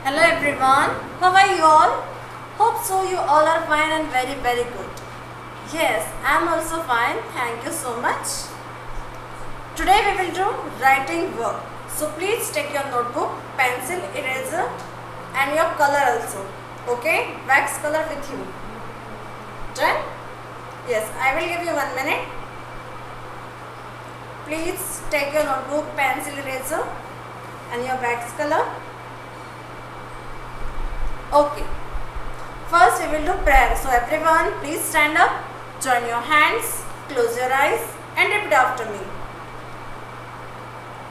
Hello everyone, how are you all? Hope so you all are fine and very good. Yes, I am also fine, thank you so much. Today we will do writing work. So please take your notebook, pencil, eraser and your color also. Okay, wax color with you. Done? Yes, I will give you 1 minute. Please take your notebook, pencil, eraser and your wax color. Okay. First we will do prayer. So everyone please stand up, join your hands, close your eyes and repeat after me.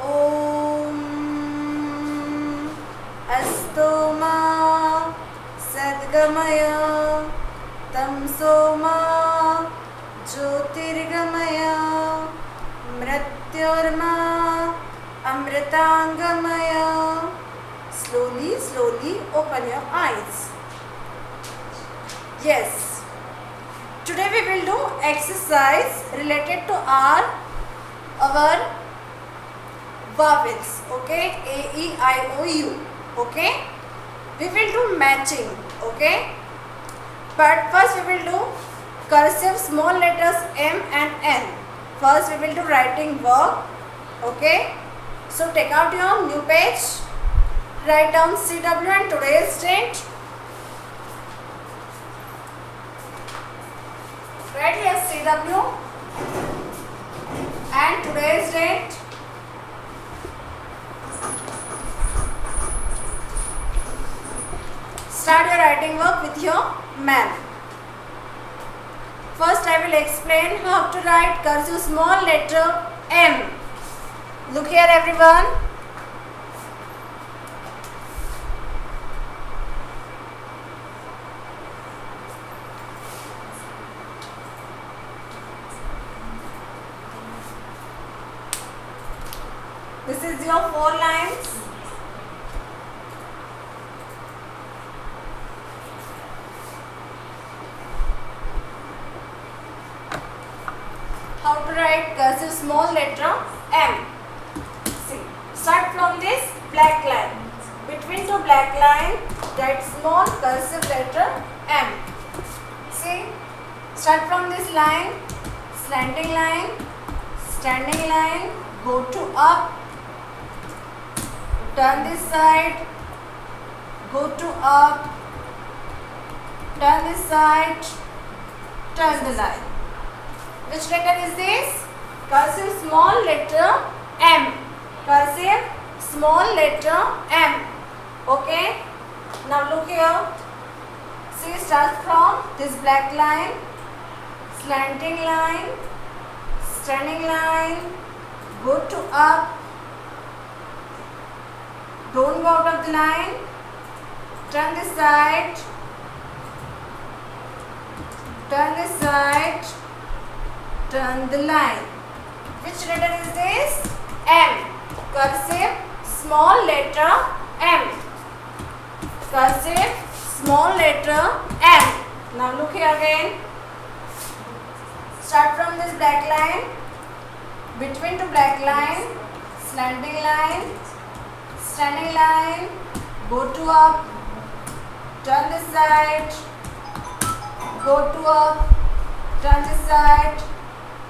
Om Astoma Sadgamaya Tamsoma Jyotirgamaya Mrityorma Amritangamaya. Slowly open your eyes. Yes. Today we will do exercise related to our vowels. Okay. A, E, I, O, U. Okay. We will do matching. Okay. But first we will do cursive small letters M and N. First we will do writing work. Okay. So take out your new page. Write down CW and today's date. Write here CW and today's date. Start your writing work with your ma'am. First I will explain how to write cursive small letter M. Look here everyone. This is your 4 lines. How to write cursive small letter M. See, start from this black line. Between two black line, write small cursive letter M. See, start from this line, slanting line, standing line, go to up. Turn this side, go to up, turn this side, turn the line. Which letter is this? Cursive small letter M. Cursive small letter M. Okay. Now look here. See, start from this black line, slanting line, standing line, go to up. Don't go out of the line. Turn this side. Turn this side. Turn the line. Which letter is this? M. Cursive small letter M. Cursive small letter M. Now look here again. Start from this black line. Between two black line, slanting line, standing line, go to up, turn this side, go to up, turn this side,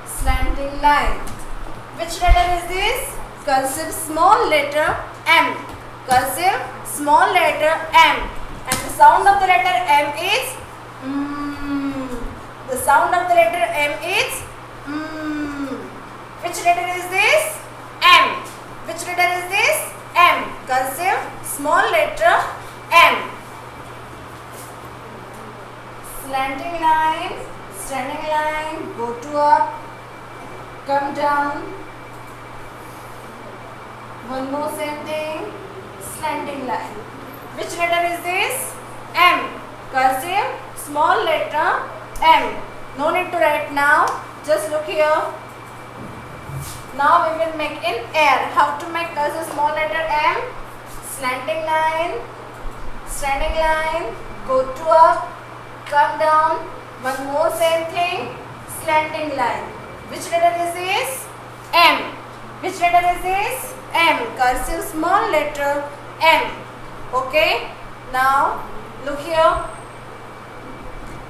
slanting line. Which letter is this? Cursive small letter M. Cursive small letter M. And the sound of the letter M is The sound of the letter M is Which letter is this? M. Which letter is this? M. Cursive small letter M. Slanting line, standing line, go to up, come down. One more same thing, slanting line. Which letter is this? M. Cursive small letter M. No need to write now, just look here. Now we will make in air. How to make cursive small letter M? Slanting line, standing line, go to up, come down. One more same thing, slanting line. Which letter is this? M. Which letter is this? M. Cursive small letter M. Okay. Now look here.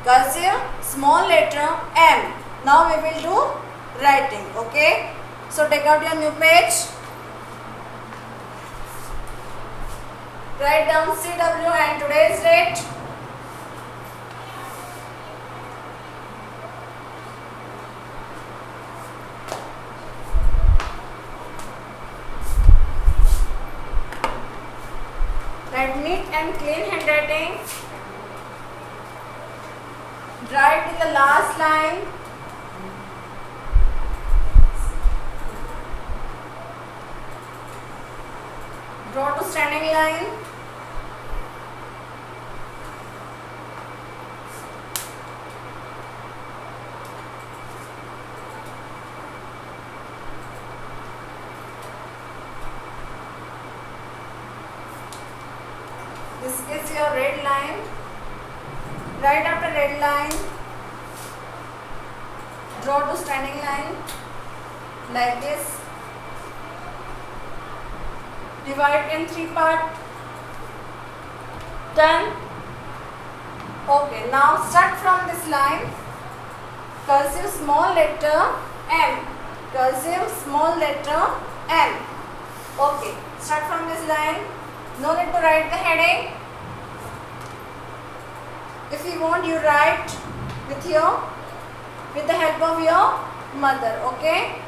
Cursive small letter M. Now we will do writing. Okay. So take out your new page. Write down CW and today's date. Write neat and clean handwriting. Write in the last line. Draw to standing line. This is your red line. Right after red line, draw to standing line like this. Divide in 3 parts. Done. Okay, now start from this line. Cursive small letter M. Cursive small letter M. Okay, start from this line. No need to write the heading. If you want, you write with the help of your mother. Okay.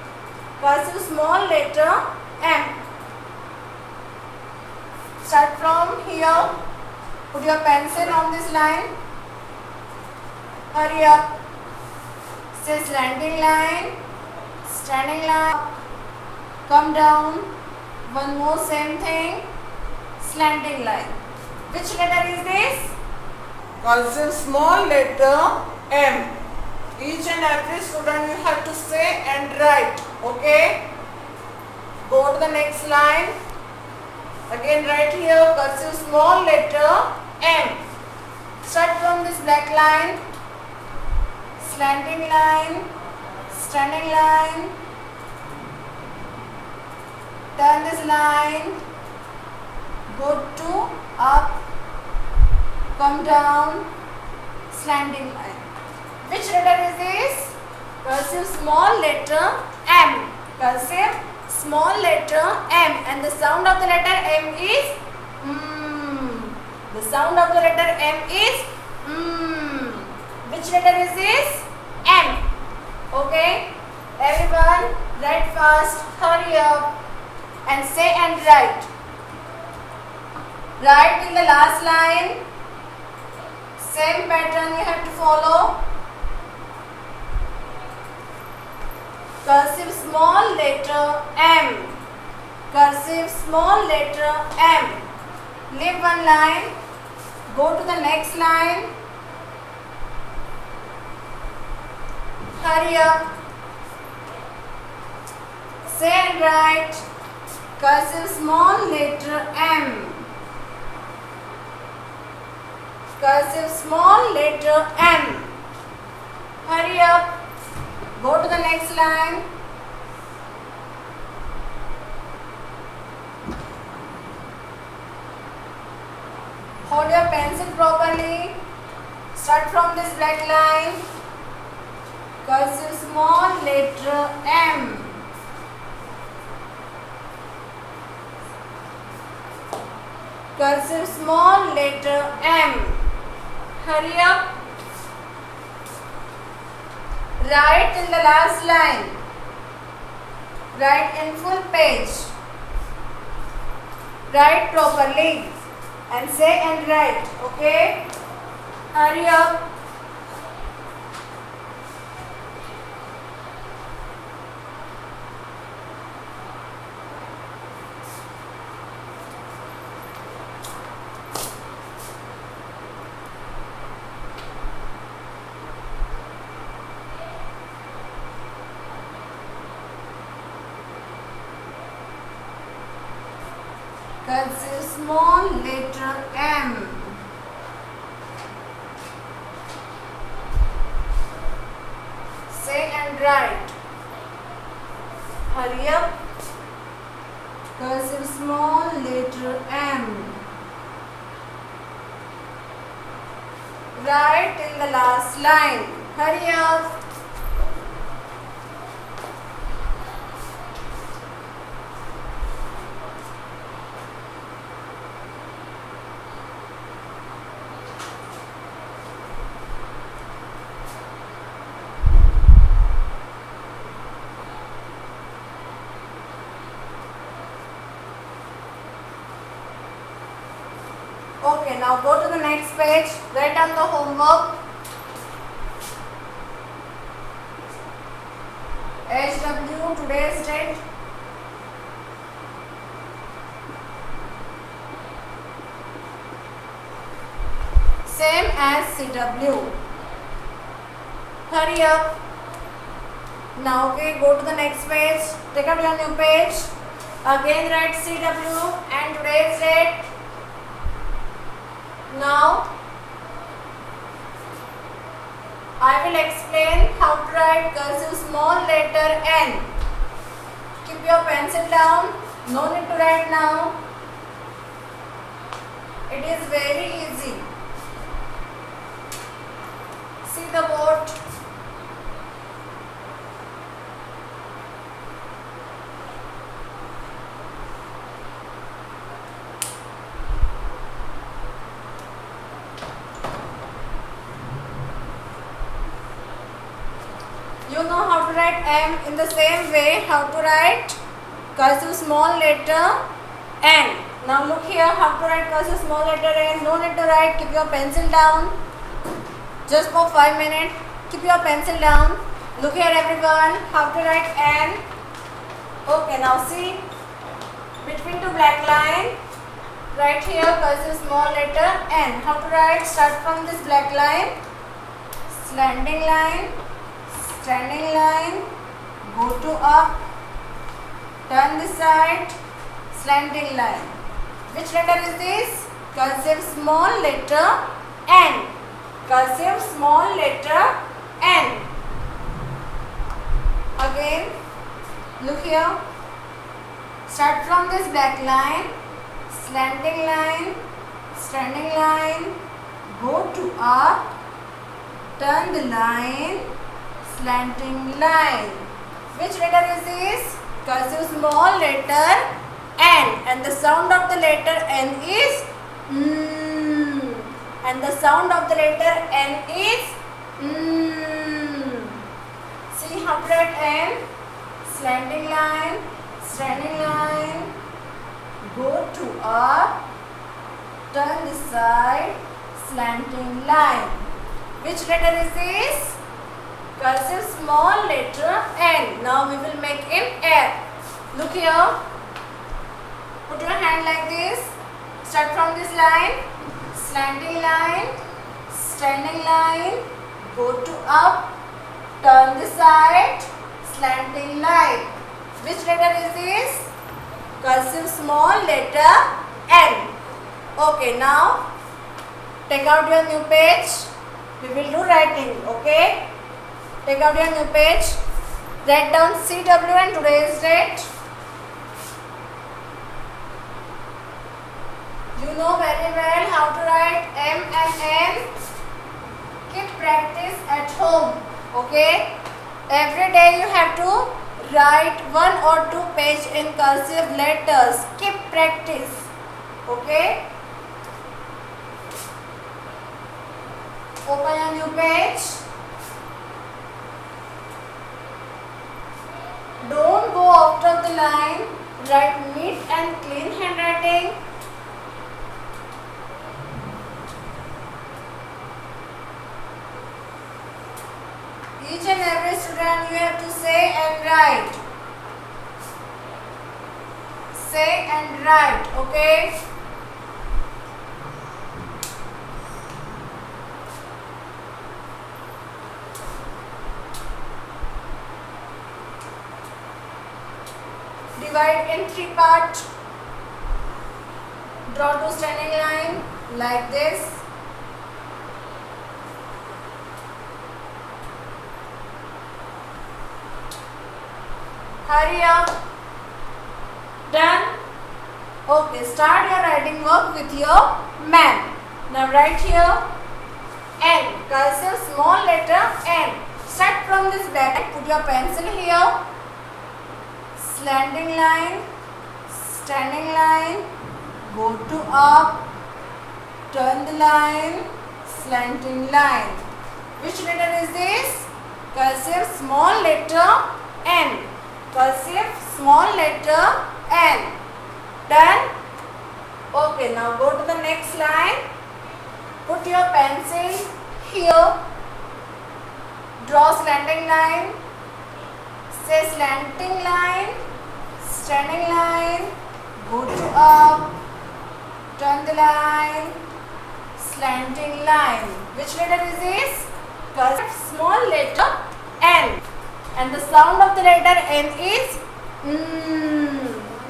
Cursive small letter M. Start from here. Put your pencil on this line. Hurry up. Say slanting line, standing line. Come down. One more same thing. Slanting line. Which letter is this? Cursive small letter M. Each and every student you have to say and write. Okay. Go to the next line. Again write here cursive small letter M. Start from this black line. Slanting line. Standing line. Turn this line. Go to up. Come down. Slanting line. Which letter is this? Cursive small letter M. Cursive small letter M. And the sound of the letter M is The sound of the letter M is Which letter is this? M. Okay. Everyone write fast. Hurry up. And say and write. Write in the last line. Same pattern you have to follow. Cursive small letter M. Cursive small letter M. Leave one line. Go to the next line. Hurry up. Say and write. Cursive small letter M. Cursive small letter M. Hurry up. Go to the next line. Hold your pencil properly. Start from this black line. Cursive small letter M. Cursive small letter M. Hurry up. Write in the last line. Write in full page. Write properly and say and write. Okay? Hurry up. Cursive small letter M. Say and write. Hurry up. Cursive small letter M. write in the last line. Hurry up. Okay, now go to the next page. Write down the homework. HW, today's date. Same as CW. Hurry up. Now, okay, go to the next page. Take out your new page. Again, write CW and today's date. Now, I will explain how to write cursive small letter N. Keep your pencil down. No need to write now. It is very easy. See the board. You know how to write M in the same way how to write cursive small letter N. Now look here, how to write cursive small letter N. No need to write, keep your pencil down. Just for 5 minutes, keep your pencil down. Look here everyone, how to write N. Okay, now see, between two black line, right here cursive small letter N. How to write? Start from this black line, slanting line, standing line, go to up, turn this side, slanting line. Which letter is this? Cursive small letter N. Cursive small letter N. Again, look here. Start from this black line, slanting line, standing line, go to up, turn the line, slanting line. Which letter is this? Cursive small letter N, and the sound of the letter N is mm. And the sound of the letter N is mm. See how to write N? Slanting line, standing line, go to up, turn this side, slanting line. Which letter is this? Cursive small letter N. Now we will make it F. Look here. Put your hand like this. Start from this line. Slanting line. Standing line. Go to up. Turn this side. Slanting line. Which letter is this? Cursive small letter N. Okay, now take out your new page. We will do writing. Okay. Take out your new page. Write down CW and today's date. You know very well how to write M and N. Keep practice at home. Okay. Every day you have to write 1 or 2 pages in cursive letters. Keep practice. Okay. Open a new page. Don't go out of the line. Write neat and clean handwriting. Each and every student you have to say and write. Say and write, okay? Divide in 3 parts. Draw 2 standing line like this. Hurry up. Done? Okay, start your writing work with your ma'am. Now write here N. Cursive small letter N. Start from this bracket. Put your pencil here. Slanting line, standing line, go to up, turn the line, slanting line. Which letter is this? Cursive small letter N. Cursive small letter N. Done? Okay, now go to the next line. Put your pencil here. Draw slanting line. Say slanting line, standing line, go to up, turn the line, slanting line. Which letter is this? Cursive small letter N. And the sound of the letter N is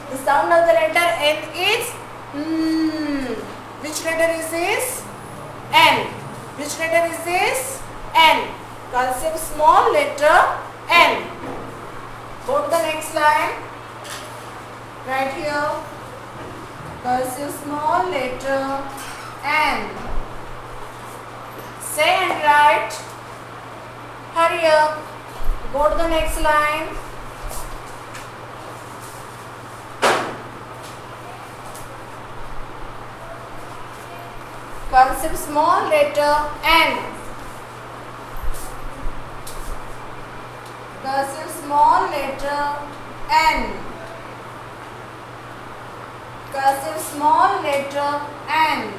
The sound of the letter N is Which letter is this? N. Which letter is this? N. Cursive small letter N. Go to the next line. Right here. Cursive small letter N. Say and write. Hurry up. Go to the next line. Cursive small letter N. Cursive small letter N. Cursive small letter N.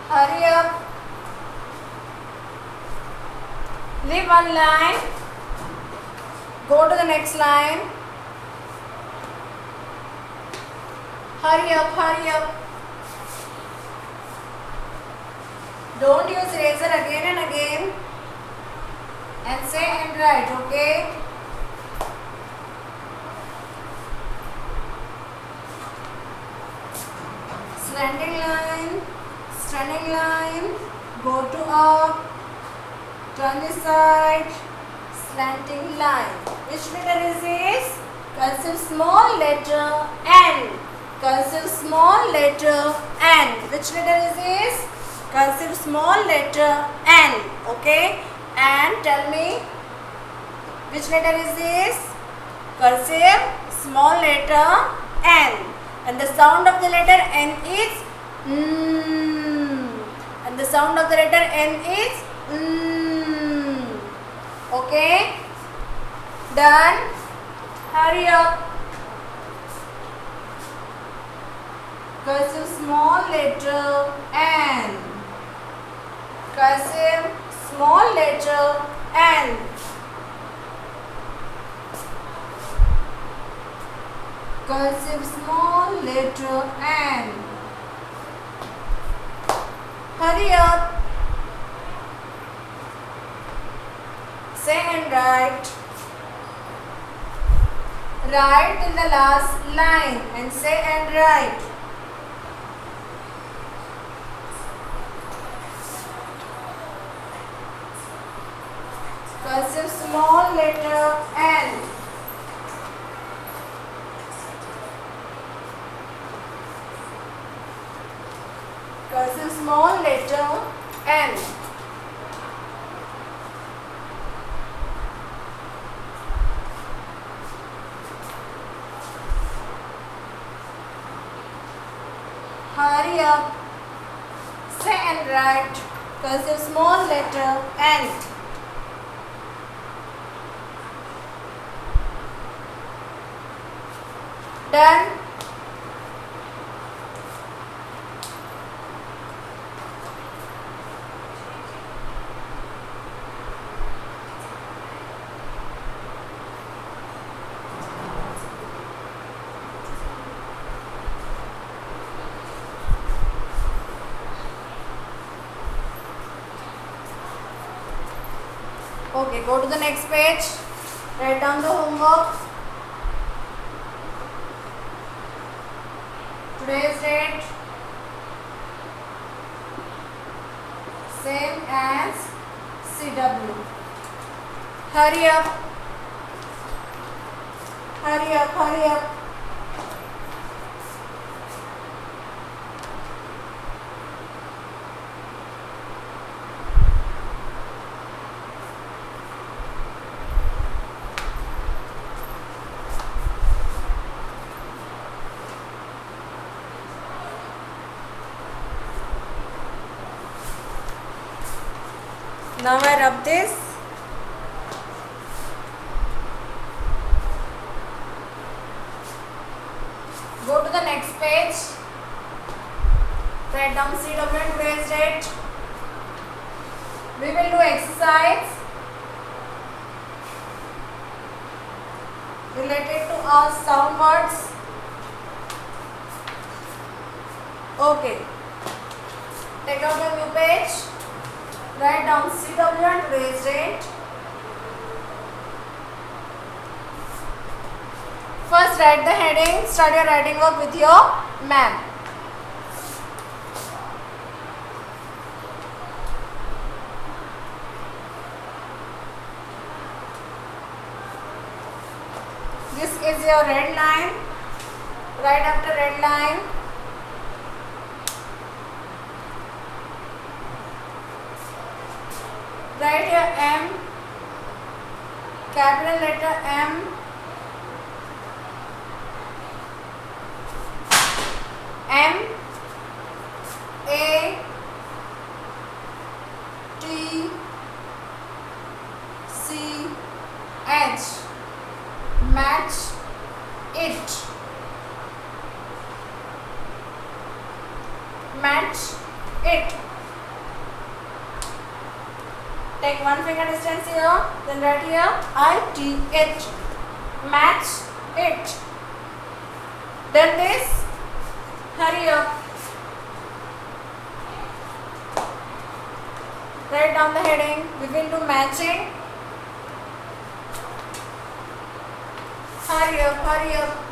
Hurry up. Leave one line. Go to the next line. Hurry up, hurry up. Don't use razor again and again. And say and write, okay? Slanting line, standing line, go to up, turn this side, slanting line. Which letter is this? Cursive small letter N. Cursive small letter N. Which letter is this? Cursive small letter N. Okay? And tell me, which letter is this? Cursive small letter N. And the sound of the letter N is And the sound of the letter N is Okay? Done? Hurry up. Cursive small letter N. Cursive small letter N. Cursive small letter N. Hurry up. Say and write. Write in the last line and say and write. Cursive small letter N. Cursive small letter N. Hurry up. Say and write. Cursive small letter N. Done? Okay, go to the next page. Write down the homework. Today's date same as CW. Hurry up. Hurry up, hurry up. Now I rub this. Go to the next page. Write down CW and today's date. We will do exercise related to our sound words. Okay. Take out your new page. Write down CW and today's date. First write the heading. Start your writing work with your ma'am. This is your red line. Right after red line, write here M, capital letter M, M, A, T, C, H, match it, match it. Take one finger distance here, then write here IT, it, match it. Then this, hurry up. Write down the heading, we will do matching. Hurry up, hurry up.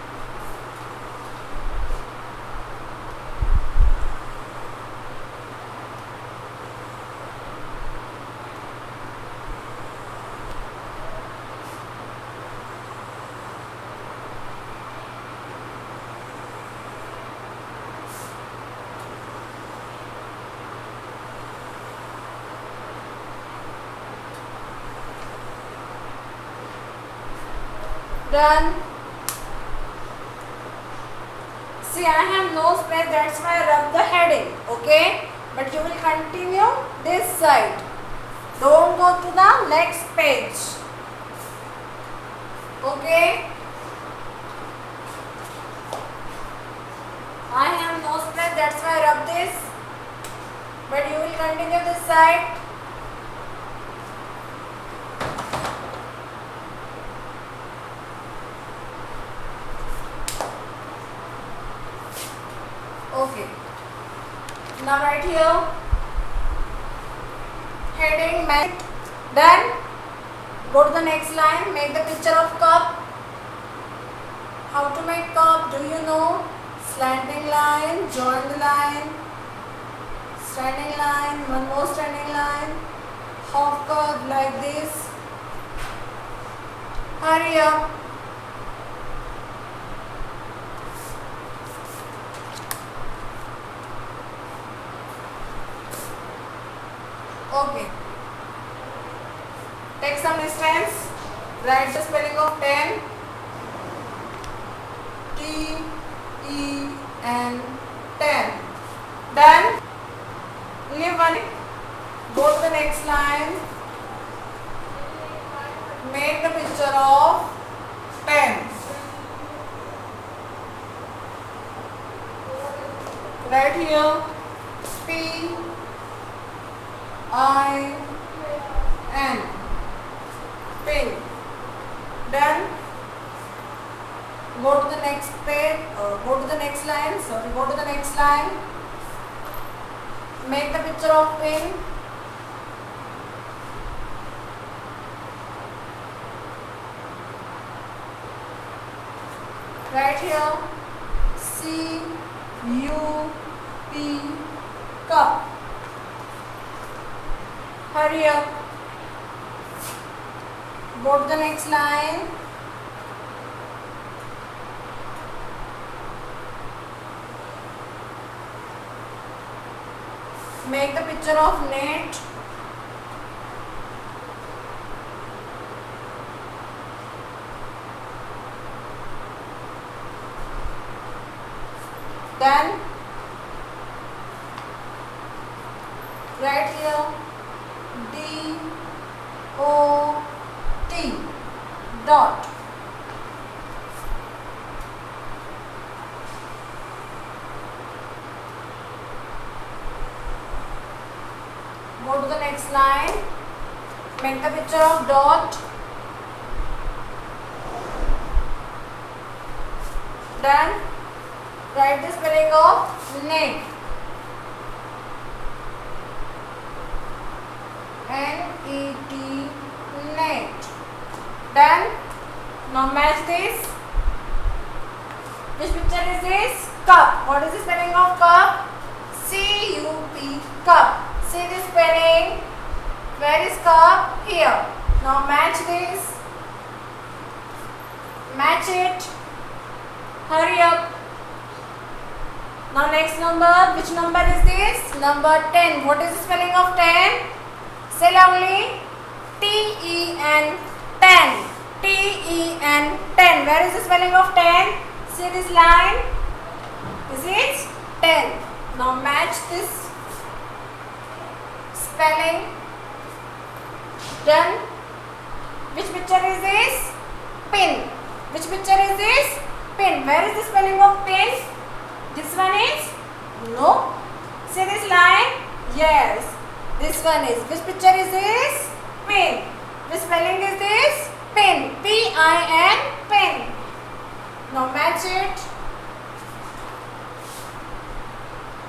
Done. See, I have no space, that's why I rub the heading, okay? But you will continue this side. Don't go to the next page. Okay? I have no space, that's why I rub this. But you will continue this side. Okay. Now right here, heading match. Then go to the next line. Make the picture of cup. How to make cup? Do you know? Slanting line, joined line, standing line, one more standing line, half curve like this. Hurry up. Okay. Take some distance. Write the spelling of 10. T-E-N 10. Done. Leave one. Go to the next line. Make the picture of 10. Right here. P-I-N. Pin. Done. Go to the next page. Go to the next line. Sorry. Go to the next line. Make the picture of pin. Right here. C-U-P. Cup. Hurry up. Go to the next line. Make the picture of net. Then right here D-O-T. Dot. Go to the next line. Make the picture of dot. Done. Write the spelling of net. N-E-T, net. Done. Now match this. Which picture is this? Cup. What is the spelling of cup? C-U-P, cup. See this spelling? Where is cup? Here. Now match this. Match it. Hurry up. Now next number. Which number is this? Number 10. What is the spelling of 10? Say loudly. T-E-N, 10. T-E-N, 10. Where is the spelling of 10? See this line? This is 10. Now match this spelling. Done. Which picture is this? Pin. Which picture is this? Pin. Where is the spelling of pin? This one is? No. See this line? Yes. This one is. Which picture is this? Pin. Which spelling is this? Pin. P-I-N, pin. Now match it.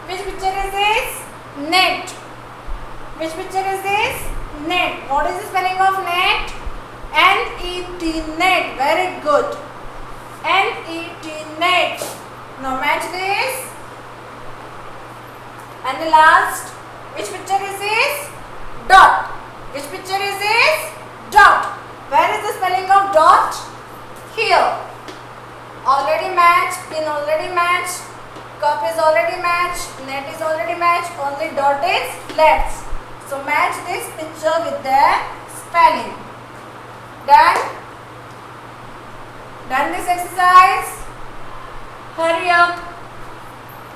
Which picture is this? Net. Which picture is this? Net. What is the spelling of net? N-E-T, net. Very good. N-E-T, net. Now match this. And the last. Which picture is this? Dot. Which picture is this? Dot. Where is the spelling of dot? Here. Already matched. Pin already matched. Cup is already matched. Net is already matched. Only dot is left. So match this picture with the spelling. Done? Done this exercise? Hurry up.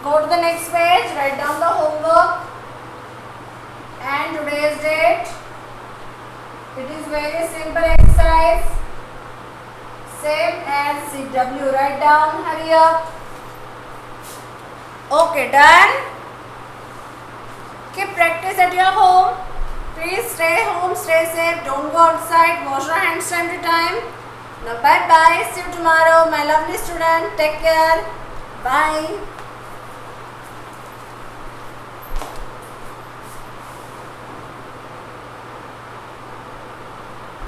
Go to the next page. Write down the homework. And today's date. It is very simple exercise. Same as CW. Write down. Hurry up. Okay, done. Keep practice at your home. Please stay home, stay safe. Don't go outside. Wash your hands time to time. Now bye bye. See you tomorrow, my lovely student. Take care. Bye.